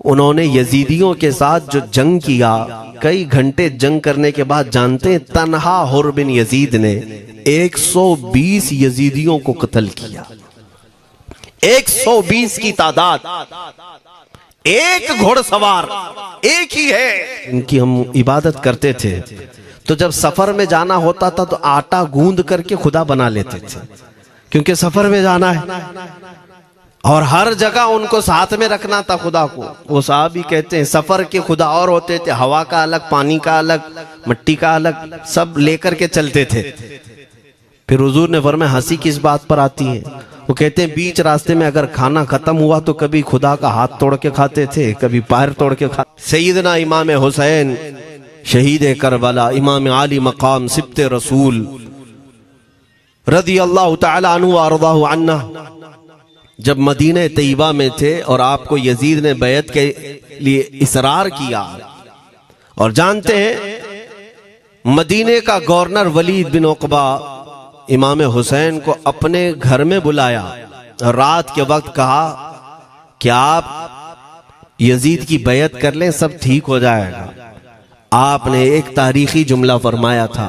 उन्होंने यजीदियों के साथ जो जंग किया, कई घंटे जंग करने के बाद जानते हैं तन्हा हुर बिन यजीद ने 120 यजीदियों को कत्ल किया। 120 की तादाद, एक घोड़सवार एक ही है। इनकी हम इबादत करते थे, तो जब सफर में जाना होता था तो आटा गूंद करके खुदा बना लेते थे, क्योंकि सफर में जाना है और हर जगह उनको साथ में रखना था खुदा को। वो साहब ही कहते हैं सफर के खुदा और होते थे, हवा का अलग, पानी का अलग, मिट्टी का अलग, सब लेकर के चलते थे। फिर हुजूर ने फरमाया हंसी किस बात पर आती है? वो कहते हैं बीच रास्ते में अगर खाना खत्म हुआ तो कभी खुदा का हाथ तोड़ के खाते थे, कभी पैर तोड़ के खाते। सैयदना इमाम हुसैन शहीद करबला, इमाम आली मकाम सिब्ते रसूल रज़ी अल्लाह तआला अन्हु व अर्ज़ाहु अन्ना, जब मदीने तैयबा में थे और आपको यजीद ने बैत के लिए इसरार किया, और जानते हैं मदीने का गवर्नर वलीद बिन उक़बा इमाम हुसैन को अपने घर में बुलाया और रात के वक्त कहा कि आप यजीद की बैत कर लें, सब ठीक हो जाएगा। आपने एक तारीखी जुमला फरमाया था,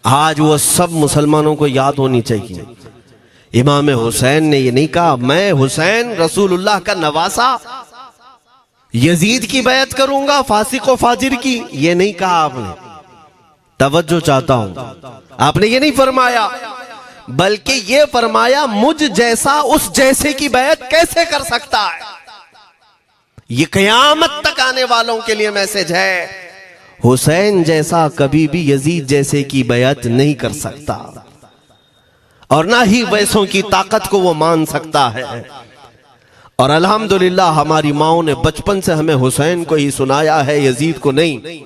आज वो सब मुसलमानों को याद होनी चाहिए। इमाम हुसैन ने ये नहीं कहा मैं हुसैन रसूलुल्लाह का नवासा यजीद की बैत करूंगा फासिक व फाजिर की, ये नहीं कहा आपने। तवज्जो चाहता हूं, आपने ये नहीं फरमाया, बल्कि ये फरमाया मुझ जैसा उस जैसे की बैत कैसे कर सकता है। ये क़यामत तक आने वालों के लिए मैसेज है, हुसैन जैसा कभी भी यजीद जैसे की बैत नहीं कर सकता, और ना ही वैसों की ताकत को वो मान सकता है। और अल्हम्दुलिल्लाह हमारी माओ ने बचपन से हमें हुसैन को ही सुनाया है, यजीद को नहीं।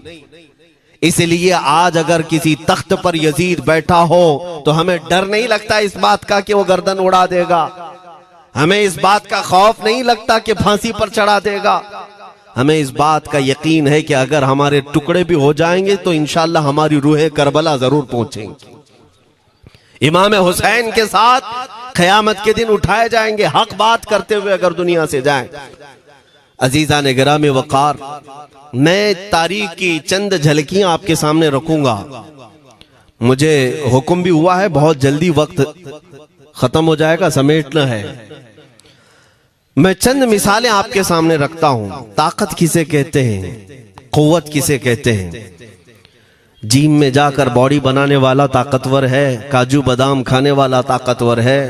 इसलिए आज अगर किसी तख्त पर यजीद बैठा हो तो हमें डर नहीं लगता इस बात का कि वो गर्दन उड़ा देगा, हमें इस बात का खौफ नहीं लगता कि फांसी पर चढ़ा देगा। हमें इस बात का यकीन है कि अगर हमारे टुकड़े भी हो जाएंगे तो इंशाअल्लाह हमारी रूहें करबला जरूर पहुंचेंगी। इमाम हुसैन के साथ क़यामत के दिन उठाए जाएंगे, हक बात करते हुए अगर दुनिया से जाएं। अजीजा ने गिरामी वकार, मैं तारीख की चंद झलकियां आपके सामने रखूंगा। मुझे हुक्म भी हुआ है, बहुत जल्दी वक्त खत्म हो जाएगा, समेटना है। मैं चंद मिसालें आपके सामने रखता हूं। ताकत किसे कहते हैं, कुव्वत किसे कहते हैं? जिम में जाकर बॉडी बनाने वाला ताकतवर है, काजू बादाम खाने वाला ताकतवर है,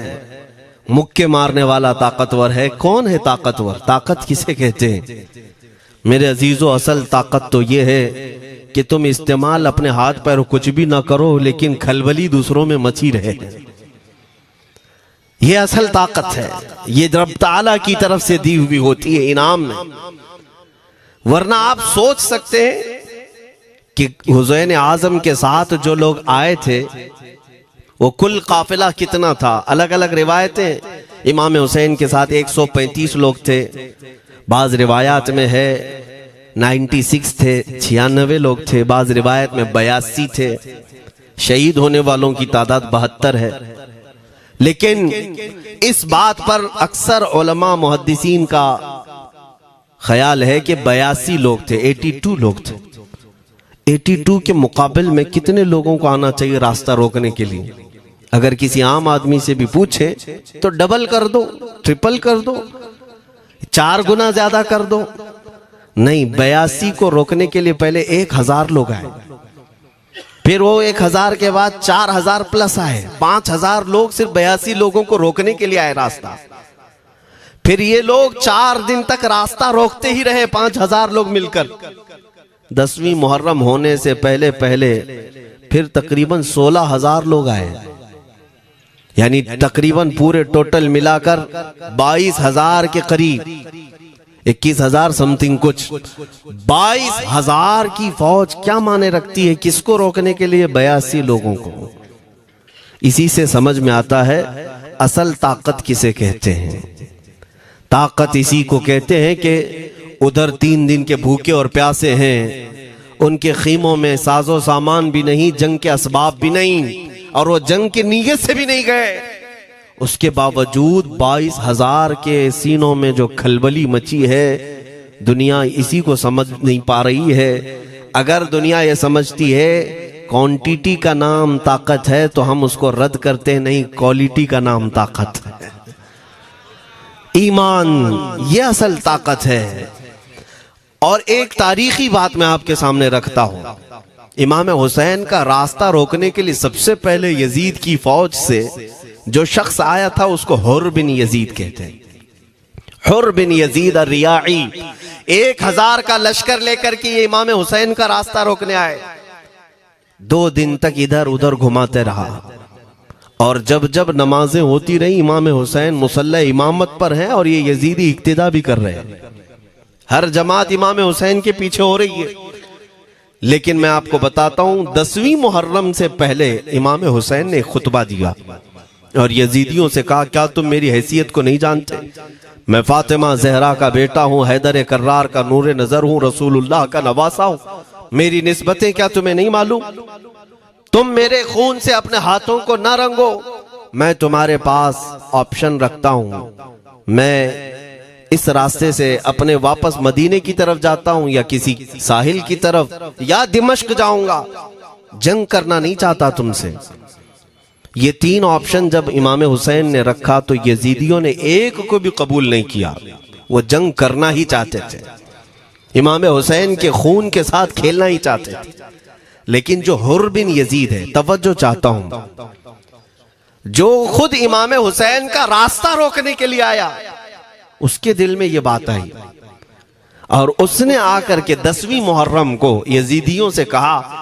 मुक्के मारने वाला ताकतवर है। कौन है ताकतवर? ताकत किसे कहते हैं? मेरे अजीजों, असल ताकत तो ये है कि तुम इस्तेमाल अपने हाथ पैर कुछ भी ना करो, लेकिन खलबली दूसरों में मची रहे। ये असल ताकत है, ये रब ताला की तरफ से दी हुई होती है इनाम में। वरना आप सोच सकते हैं कि हुसैन आजम के साथ जो लोग आए थे वो कुल काफिला कितना था? अलग अलग रिवायतें। इमाम हुसैन के साथ 135 लोग थे, बाज रिवायात में है 96 थे, 96 लोग थे, बाज रिवायत में 82 थे। शहीद होने वालों की तादाद 72 है। लेकिन इस बात पर अक्सर उलमा मुहद्दिसीन का ख्याल है कि 82 लोग थे, 82 लोग थे। 82 के मुकाबिल में कितने लोगों को आना चाहिए रास्ता रोकने के लिए? अगर किसी आम आदमी से भी पूछे तो डबल कर दो, ट्रिपल कर दो, 4 गुना ज्यादा कर दो। नहीं, 82 को रोकने के लिए पहले 1000 लोग आए, फिर वो 1000 के बाद 4000 प्लस आए, 5000 लोग सिर्फ 82 लोगों को रोकने के लिए आए रास्ता। फिर ये लोग 4 दिन तक रास्ता रोकते ही रहे, 5000 लोग मिलकर। 10वीं मुहर्रम होने से पहले पहले फिर तकरीबन 16000 लोग आए, यानी तकरीबन पूरे टोटल मिलाकर 22000 के करीब, 21000 समथिंग कुछ। 22000 की फौज क्या माने रखती है? किसको रोकने के लिए? 82 लोगों को। इसी से समझ में आता है असल ताकत किसे कहते हैं। ताकत इसी को कहते हैं कि उधर 3 दिन के भूखे और प्यासे हैं, उनके खीमों में साजो सामान भी नहीं, जंग के असबाब भी नहीं, और वो जंग की नीयत से भी नहीं गए। उसके बावजूद 22000 के सीनों में जो खलबली मची है, दुनिया इसी को समझ नहीं पा रही है। अगर दुनिया ये समझती है क्वांटिटी का नाम ताकत है तो हम उसको रद्द करते नहीं, क्वालिटी का नाम ताकत है। ईमान ये असल ताकत है। और एक तारीखी बात मैं आपके सामने रखता हूं, इमाम हुसैन का रास्ता रोकने के लिए सबसे पहले यजीद की फौज से जो शख्स आया था उसको हुर बिन यजीद कहते हैं। हुर बिन यजीद रियाई 1000 का लश्कर लेकर के ये इमाम हुसैन का रास्ता रोकने आए। 2 दिन तक इधर उधर घुमाते रहा और जब जब नमाजें होती रही इमाम हुसैन मुसल्ला इमामत पर हैं और ये यजीदी इक्तिदा भी कर रहे हैं। हर जमात इमाम हुसैन के पीछे हो रही है। लेकिन मैं आपको बताता हूं 10वीं मुहर्रम से पहले इमाम हुसैन ने खुतबा दिया और यजीदियों से कहा, क्या तुम मेरी हैसियत को नहीं जानते? मैं फातिमा जहरा का बेटा हूं, हैदर कर्रार का नूर नजर हूं, रसूलुल्लाह का नवासा हूं। मेरी निस्बतें क्या तुम्हें नहीं मालूम? तुम मेरे खून से अपने हाथों को न रंगो। मैं तुम्हारे पास ऑप्शन रखता हूं, मैं इस रास्ते से अपने वापस मदीने की तरफ जाता हूं या किसी साहिल की तरफ या दिमश्क जाऊंगा। जंग करना नहीं चाहता तुमसे। ये 3 ऑप्शन जब इमाम हुसैन ने रखा तो यजीदियों ने एक को भी कबूल नहीं किया। वो जंग करना ही चाहते थे, इमाम हुसैन के खून के साथ खेलना ही चाहते थे। लेकिन जो हुर बिन यजीद है, तवज्जो चाहता हूं, जो खुद इमाम हुसैन का रास्ता रोकने के लिए आया, उसके दिल में ये बात आई और उसने आकर के 10वीं मुहर्रम को यजीदियों से कहा,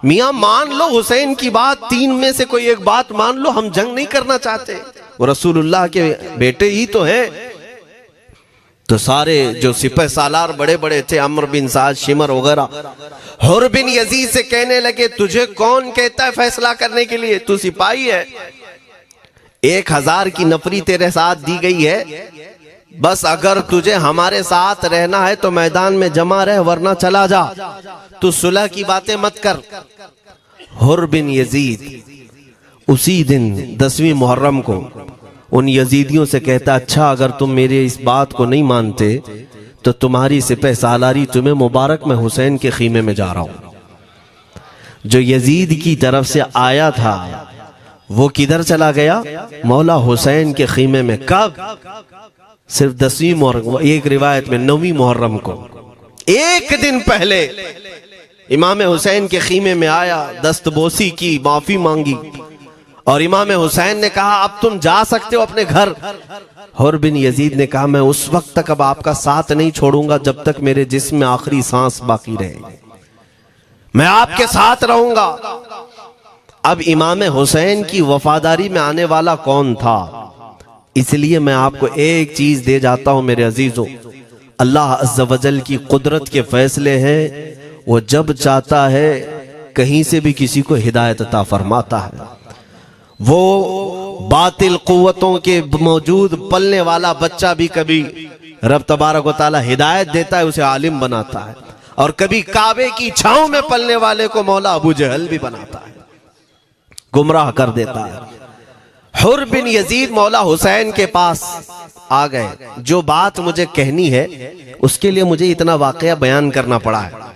मियां मान लो हुसैन की बात, 3 में से कोई एक बात मान लो, हम जंग नहीं करना चाहते, वो रसूलुल्लाह के बेटे ही तो हैं। तो सारे जो सिपह सालार बड़े बड़े थे, अम्र बिन साद, शिमर वगैरह, हुर बिन यजीद से कहने लगे, तुझे कौन कहता है फैसला करने के लिए? तू सिपाही है। 1000 की नफरी तेरे साथ दी गई है, बस अगर तुझे हमारे साथ रहना है तो मैदान में जमा रह, वरना चला जा। तू सुलह की बातें मत कर। हुर बिन यजीद उसी दिन 10वीं मुहर्रम को उन यजीदियों से कहता, अच्छा अगर तुम मेरे इस बात को नहीं मानते तो तुम्हारी सिपह सालारी तुम्हें मुबारक, मैं हुसैन के खीमे में जा रहा हूं। जो यजीद की तरफ से आया था वो किधर चला गया? मौला हुसैन के खीमे में। कब? सिर्फ 10वीं मुहर्रम, एक रिवायत में 9वीं मुहर्रम को, एक दिन पहले इमाम हुसैन के खीमे में आया, दस्तबोसी की, माफी मांगी और इमाम हुसैन ने कहा, अब तुम जा सकते हो अपने घर। हुर बिन यजीद ने कहा, मैं उस वक्त तक अब आपका साथ नहीं छोड़ूंगा जब तक मेरे जिस्म में आखिरी सांस बाकी रहे, मैं आपके साथ रहूंगा। अब इमाम हुसैन की वफादारी में आने वाला कौन था? इसलिए मैं आपको एक चीज दे जाता हूं मेरे अजीजों, अल्लाह अज़्ज़ वजल की कुदरत के फैसले हैं। वो जब चाहता है कहीं से भी किसी को हिदायत अता फरमाता है। वो बातिल कुव्वतों के मौजूद पलने वाला बच्चा भी कभी रब तबारक व तआला हिदायत देता है, उसे आलिम बनाता है, और कभी काबे की छांव में पलने वाले को मौला अबू जहल भी बनाता है, गुमराह कर देता है। हुर बिन यजीद मौला हुसैन के पास आ गए। जो बात मुझे कहनी है उसके लिए मुझे इतना वाकया बयान करना पड़ा है।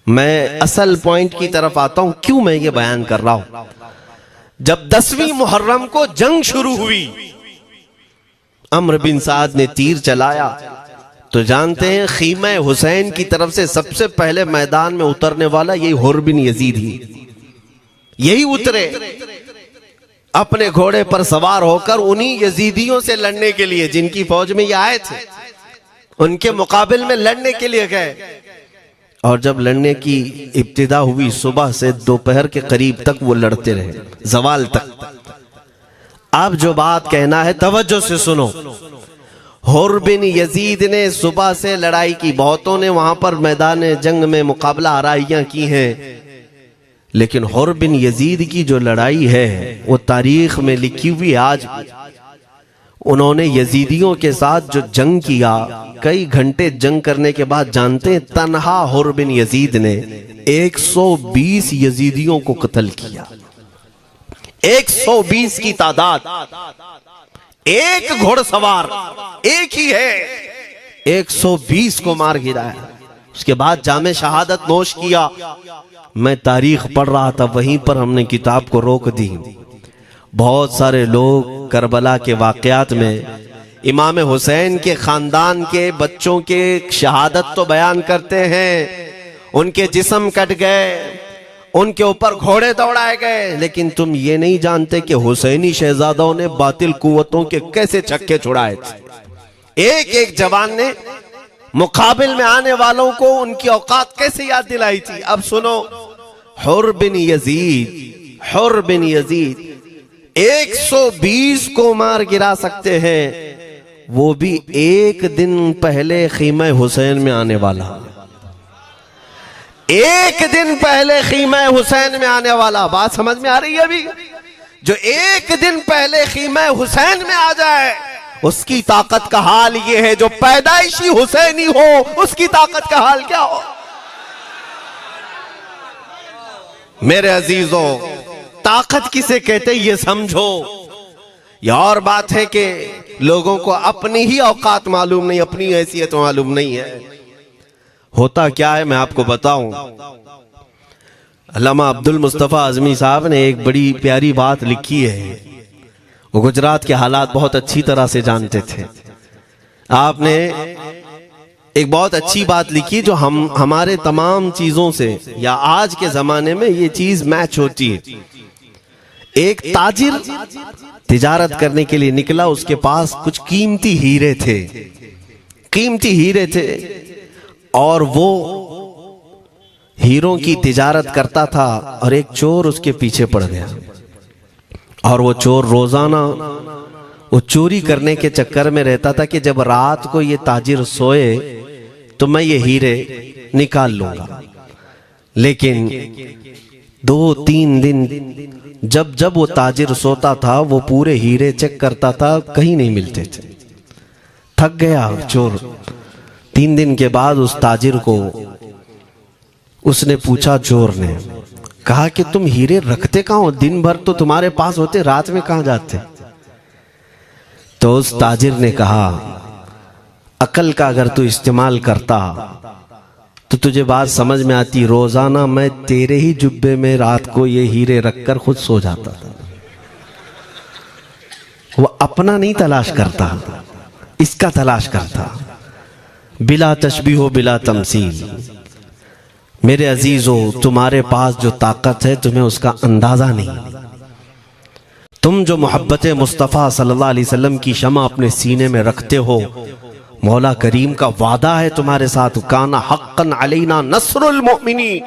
मैं असल पॉइंट की तरफ आता हूं, क्यों मैं ये बयान कर रहा हूं। जब 10वीं मुहर्रम को जंग शुरू हुई, अम्र बिन साद ने तीर चलाया, तो जानते हैं खीमा हुसैन की तरफ से सबसे पहले मैदान में उतरने वाला यही हुर बिन यजीद ही, यही उतरे अपने घोड़े पर सवार होकर उन्हीं यजीदियों से लड़ने के लिए जिनकी फौज में ये आए थे, उनके मुकाबिल में लड़ने के लिए गए। और जब लड़ने की इब्तिदा हुई, सुबह से दोपहर के करीब तक वो लड़ते रहे, जवाल तक। अब जो बात कहना है तवज्जो से सुनो। हुर बिन यजीद ने सुबह से लड़ाई की, बहुतों ने वहां पर मैदान जंग में मुकाबला आराइयां की हैं, लेकिन हुर बिन यजीद की जो लड़ाई है वो तारीख में लिखी हुई। आज उन्होंने यजीदियों के साथ जो जंग किया, कई घंटे जंग करने के बाद, जानते हैं तन्हा हुर बिन यजीद ने 120 यजीदियों को कत्ल किया। 120 की तादाद। एक घोड़सवार एक ही है, 120 को मार गिराया। उसके बाद जामे शहादत नोश किया। मैं तारीख पढ़ रहा था, वहीं पर हमने किताब को रोक दी। बहुत सारे लोग करबला के वाकयात में इमाम हुसैन के खानदान के बच्चों के शहादत तो बयान करते हैं, उनके जिस्म कट गए, उनके ऊपर घोड़े दौड़ाए गए, लेकिन तुम ये नहीं जानते कि हुसैनी शहजादों ने बातिल कुव्वतों के कैसे छक्के छुड़ाए थे। एक एक जवान ने मुकाबिल में आने वालों को उनकी औकात कैसे याद दिलाई थी। अब सुनो, हुर बिन यजीद 120 को मार गिरा सकते हैं, वो भी एक दिन पहले खीमा हुसैन में आने वाला, एक दिन पहले खीमा हुसैन में आने वाला। बात समझ में आ रही है? अभी जो एक दिन पहले खीमा हुसैन में आ जाए, उसकी ताकत का हाल ये है। जो पैदाइशी हुसैनी हो, उसकी ताकत का हाल क्या हो? मेरे अजीजों, ताकत किसे कहते ये समझो। यह और बात है कि लोगों को अपनी ही औकात मालूम नहीं, अपनी हैसियत मालूम नहीं है। होता क्या है मैं आपको बताऊं। अल्लामा अब्दुल मुस्तफा आजमी साहब ने एक बड़ी प्यारी बात लिखी है। वो गुजरात के हालात बहुत अच्छी तरह से जानते थे। आपने एक बहुत अच्छी बात लिखी जो हमारे तमाम चीजों से या आज के जमाने में ये चीज मैच होती है। एक ताजिर तिजारत करने के लिए निकला, उसके पास कुछ कीमती हीरे थे और वो हीरों की तिजारत करता था और एक चोर उसके पीछे पड़ गया। और वो चोर रोजाना वो चोरी करने के चक्कर में रहता था कि जब रात को ये ताजिर सोए तो मैं ये हीरे निकाल लूंगा। लेकिन 2-3 दिन जब जब वो ताजिर सोता था, वो पूरे हीरे चेक करता था, कहीं नहीं मिलते थे। थक गया चोर। 3 दिन के बाद उस ताजिर को उसने पूछा, चोर ने कहा कि तुम हीरे रखते कहाँ हो? दिन भर तो तुम्हारे पास होते, रात में कहाँ जाते? तो उस ताजिर ने कहा, अकल का अगर तू इस्तेमाल करता तो तुझे बात समझ में आती। रोजाना मैं तेरे ही जुब्बे में रात को ये हीरे रखकर खुद सो जाता था। वो अपना नहीं तलाश करता, इसका तलाश करता। बिला तशबीह बिला तमसील। मेरे अजीजों, तुम्हारे पास जो ताकत है तुम्हें उसका अंदाजा नहीं। तुम जो मोहब्बत मुस्तफ़ा सल्लल्लाहु अलैहि वसल्लम की शमा अपने सीने में रखते हो, मौला करीम का वादा है तुम्हारे साथ, काना हक्कन अलैना नस्रुल मोमिनीन।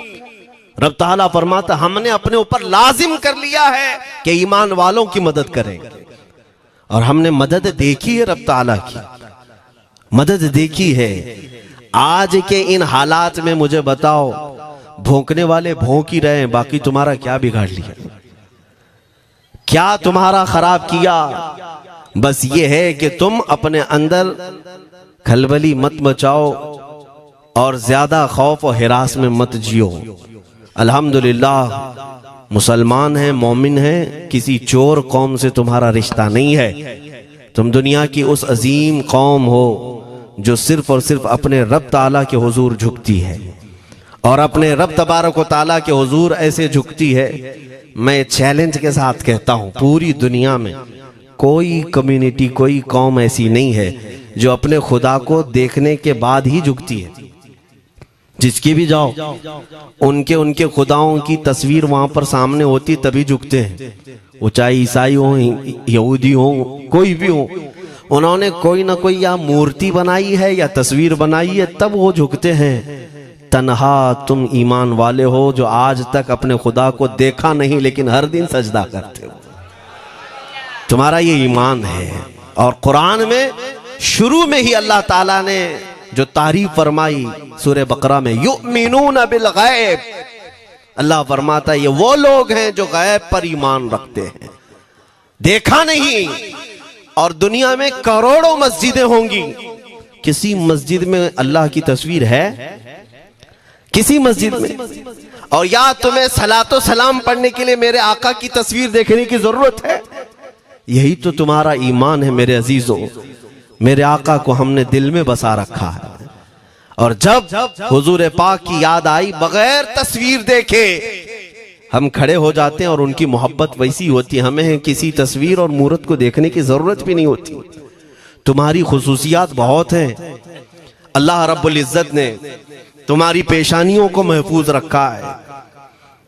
रब ताला फरमाता, हमने अपने ऊपर लाजिम कर लिया है कि ईमान वालों की मदद करें। और हमने मदद देखी है, रब ताला की मदद देखी है। आज के इन हालात में मुझे बताओ, भौंकने वाले भौंक ही रहे, बाकी तुम्हारा क्या बिगाड़ लिया? क्या तुम्हारा खराब किया? बस ये है कि तुम अपने अंदर खलबली मत मचाओ और ज्यादा खौफ और हिरास में मत जियो। अल्हम्दुलिल्लाह मुसलमान हैं, मोमिन हैं, किसी चोर कौम से तुम्हारा रिश्ता नहीं है। तुम दुनिया की उस अजीम कौम हो जो सिर्फ और सिर्फ अपने रब ताला के हुजूर झुकती है और अपने रब तबारक व ताला के हुजूर ऐसे झुकती है। मैं चैलेंज के साथ कहता हूं, पूरी दुनिया में कोई कम्युनिटी, कोई कौम ऐसी नहीं है जो अपने खुदा को देखने के बाद ही झुकती है। जिसकी भी जाओ, उनके खुदाओं की तस्वीर वहां पर सामने होती तभी झुकते हैं। वो चाहे ईसाई हो, यहूदी हो, कोई भी हो, उन्होंने कोई ना कोई या मूर्ति बनाई है या तस्वीर बनाई है, तब वो झुकते हैं। तन्हा तुम ईमान वाले हो जो आज तक अपने खुदा को देखा नहीं लेकिन हर दिन सजदा करते हो, तुम्हारा ये ईमान है। और कुरान में शुरू में ही अल्लाह ताला ने जो तारीफ फरमाई सूरह बकरा में, युमिनून बिल गैब, अल्लाह फरमाता है ये वो लोग हैं जो गैब पर ईमान रखते हैं, देखा नहीं। और दुनिया में करोड़ों मस्जिदें होंगी, किसी मस्जिद में अल्लाह की तस्वीर है? किसी मस्जिद में? और या तुम्हें सलातो सलाम पढ़ने के लिए मेरे आका की तस्वीर देखने की जरूरत है? यही तो तुम्हारा ईमान है मेरे अजीजों। मेरे आका को हमने दिल में बसा रखा है। और जब हुजूर पाक की याद आई, बगैर तस्वीर देखे हम खड़े हो जाते हैं और उनकी मोहब्बत वैसी होती है, हमें किसी तस्वीर और मूरत को देखने की जरूरत भी नहीं होती। तुम्हारी खुसूसियात बहुत हैं, अल्लाह रब्बुल इज्जत ने तुम्हारी पेशानियों को महफूज रखा है,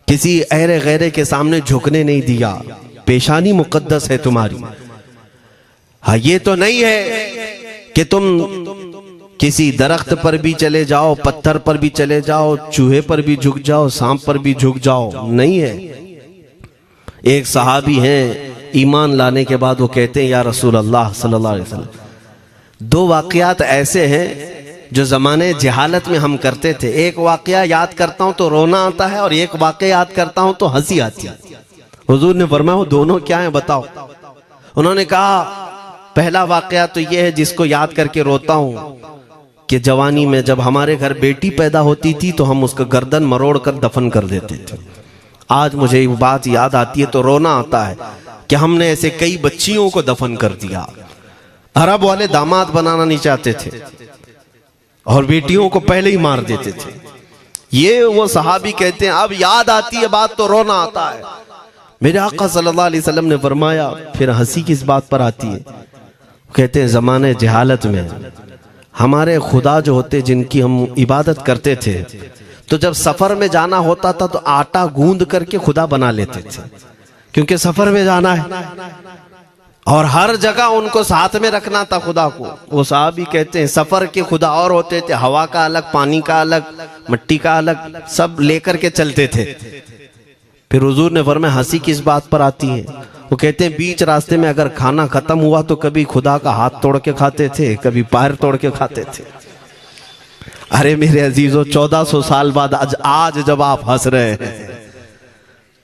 किसी अहरे गैरे के सामने झुकने नहीं दिया, पेशानी मुकद्दस है तुम्हारी। हाँ, ये तो नहीं है कि तुम किसी दरख्त पर भी चले जाओ, पत्थर पर भी चले जाओ, चूहे पर भी झुक जाओ, सांप पर भी झुक जाओ, नहीं है। एक सहाबी हैं, ईमान लाने के बाद वो कहते हैं या रसूल अल्लाह सल्लल्लाहु अलैहि वसल्लम, दो वाकयात ऐसे हैं जो जमाने जहालत में हम करते थे। एक वाकया याद करता हूं तो रोना आता है और एक वाकया याद करता हूं तो हंसी आती है। हुजूर ने फरमाया वो दोनों क्या है बताओ। उन्होंने कहा पहला वाकया तो ये है जिसको याद करके रोता हूं कि जवानी में जब हमारे घर बेटी पैदा होती थी तो हम उसका गर्दन मरोड़ कर दफन कर देते थे। आज मुझे वो बात याद आती है तो रोना आता है कि हमने ऐसे कई बच्चियों को दफन कर दिया। अरब वाले दामाद बनाना नहीं चाहते थे और बेटियों को पहले ही मार देते थे। ये वो सहाबी कहते हैं अब याद आती है बात तो रोना आता है। मेरे आका सल्लल्लाहु अलैहि वसल्लम ने फरमाया फिर हंसी किस बात पर आती है? कहते हैं जमाने जहालत में हमारे खुदा जो होते जिनकी हम इबादत करते थे, तो जब सफर में जाना होता था तो आटा गूंद करके खुदा बना लेते थे, क्योंकि सफर में जाना है और हर जगह उनको साथ में रखना था खुदा को। वो साहब कहते हैं सफर के खुदा और होते थे, हवा का अलग, पानी का अलग, मिट्टी का अलग, सब लेकर के चलते थे। फिर हुजूर ने फरमाया हंसी किस बात पर आती है? वो कहते हैं बीच रास्ते में अगर खाना खत्म हुआ तो कभी खुदा का हाथ तोड़ के खाते थे, कभी पैर तोड़ के खाते थे। अरे मेरे अजीजों, 1400 साल बाद आज जब आप हंस रहे हैं,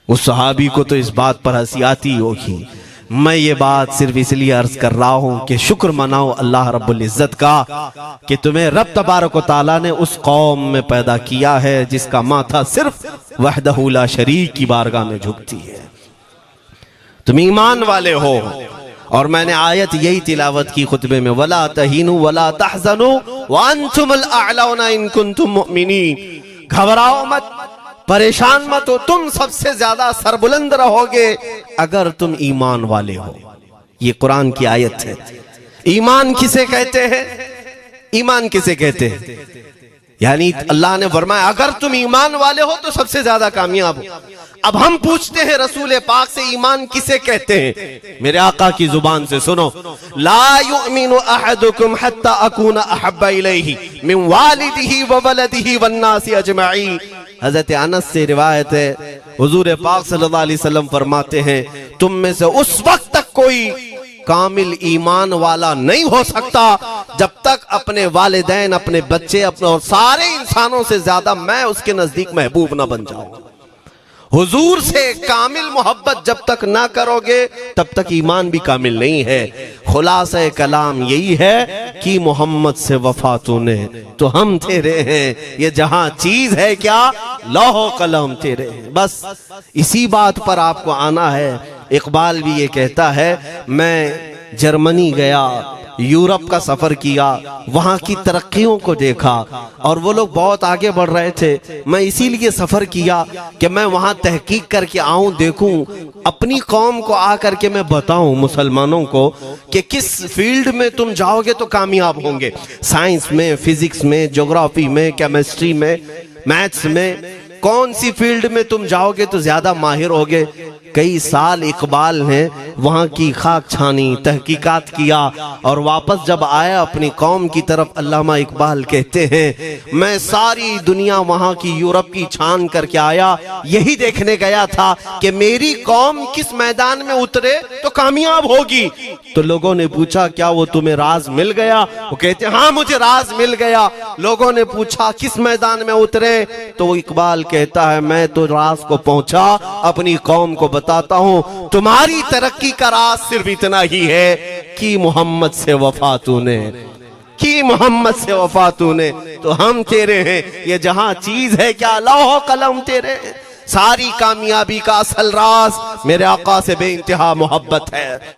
उस सहाबी को तो इस बात पर हंसी आती होगी। मैं ये बात सिर्फ इसलिए अर्ज कर रहा हूं कि शुक्र मनाओ अल्लाह रब्बुल इज्जत का कि तुम्हें रब तबारक व तआला ने उस कौम में पैदा किया है जिसका माथा सिर्फ वहदहू ला शरीक की बारगाह में झुकती है। तुम ईमान वाले हो। और मैंने आयत यही तिलावत की खुतबे में, वला तहीनु वला तहज़नु व अंतुमुल अअलौना इन कुंतुम मुमिनीन। घबराओ मत, परेशान मत हो, तुम सबसे ज्यादा सरबुलंद रहोगे अगर तुम ईमान वाले हो। ये कुरान की आयत है। ईमान किसे कहते हैं? ईमान किसे कहते हैं? यानी अल्लाह ने फरमाया अगर तुम ईमान वाले हो तो सबसे ज्यादा कामयाब हो। अब हम पूछते हैं रसूल पाक से ईमान किसे कहते हैं? मेरे आका की जुबान से सुनो, ला युमिनु अहदुकुम हत्ता अकूना अहब्बा इलैहि मिन वालिदिही व वलदिही वन नासी अजमईन। हजरत अनस से रिवायत है, हुजूर पाक सल्लल्लाहु अलैहि वसल्लम फरमाते हैं तुम में से उस वक्त तक कोई कामिल ईमान वाला नहीं हो सकता जब तक अपने वालिदैन, अपने बच्चे, अपने और सारे इंसानों से ज्यादा मैं उसके नजदीक महबूब ना बन जाऊं। हुजूर से कामिल मोहब्बत जब तक ना करोगे तब तक ईमान भी कामिल नहीं है। खुलासा कलाम यही है कि मोहम्मद से वफा तूने तो हम तेरे हैं, ये जहां चीज है क्या लौह कलम तेरे हैं। बस इसी बात पर आपको आना है। इकबाल भी ये कहता है मैं जर्मनी गया, यूरोप का सफर किया, वहां की तरक्कियों को देखा और वो लोग बहुत आगे बढ़ रहे थे। मैं इसीलिए सफर किया कि मैं वहां तहकीक करके आऊं, देखूं, अपनी कौम को आकर के मैं बताऊं मुसलमानों को कि किस फील्ड में तुम जाओगे तो कामयाब होंगे। साइंस में, फिजिक्स में, ज्योग्राफी में, केमिस्ट्री में, मैथ्स में, कौन सी फील्ड में तुम जाओगे तो ज्यादा माहिर होगे। कई साल इकबाल ने वहां की खाक छानी, तहकीकात किया और वापस जब आया अपनी कौम की तरफ, अल्लामा इकबाल कहते हैं मैं सारी दुनिया वहां की यूरोप की छान करके आया, यही देखने गया था कि मेरी कौम किस मैदान में उतरे तो कामयाब होगी। तो लोगों ने पूछा क्या वो तुम्हें राज मिल गया? वो कहते हाँ मुझे राज मिल गया। लोगों ने पूछा किस मैदान में उतरे? तो वो इकबाल कहता है मैं तो राज को पहुंचा, अपनी कौम को बताता हूं तुम्हारी तरक्की का राज सिर्फ इतना ही है कि मोहम्मद से वफा तूने, कि मोहम्मद से वफा तूने तो हम तेरे हैं। ये जहां चीज है क्या लौह कलम तेरे हैं। सारी कामयाबी का असल राज मेरे आका से बेइंतहा मोहब्बत है।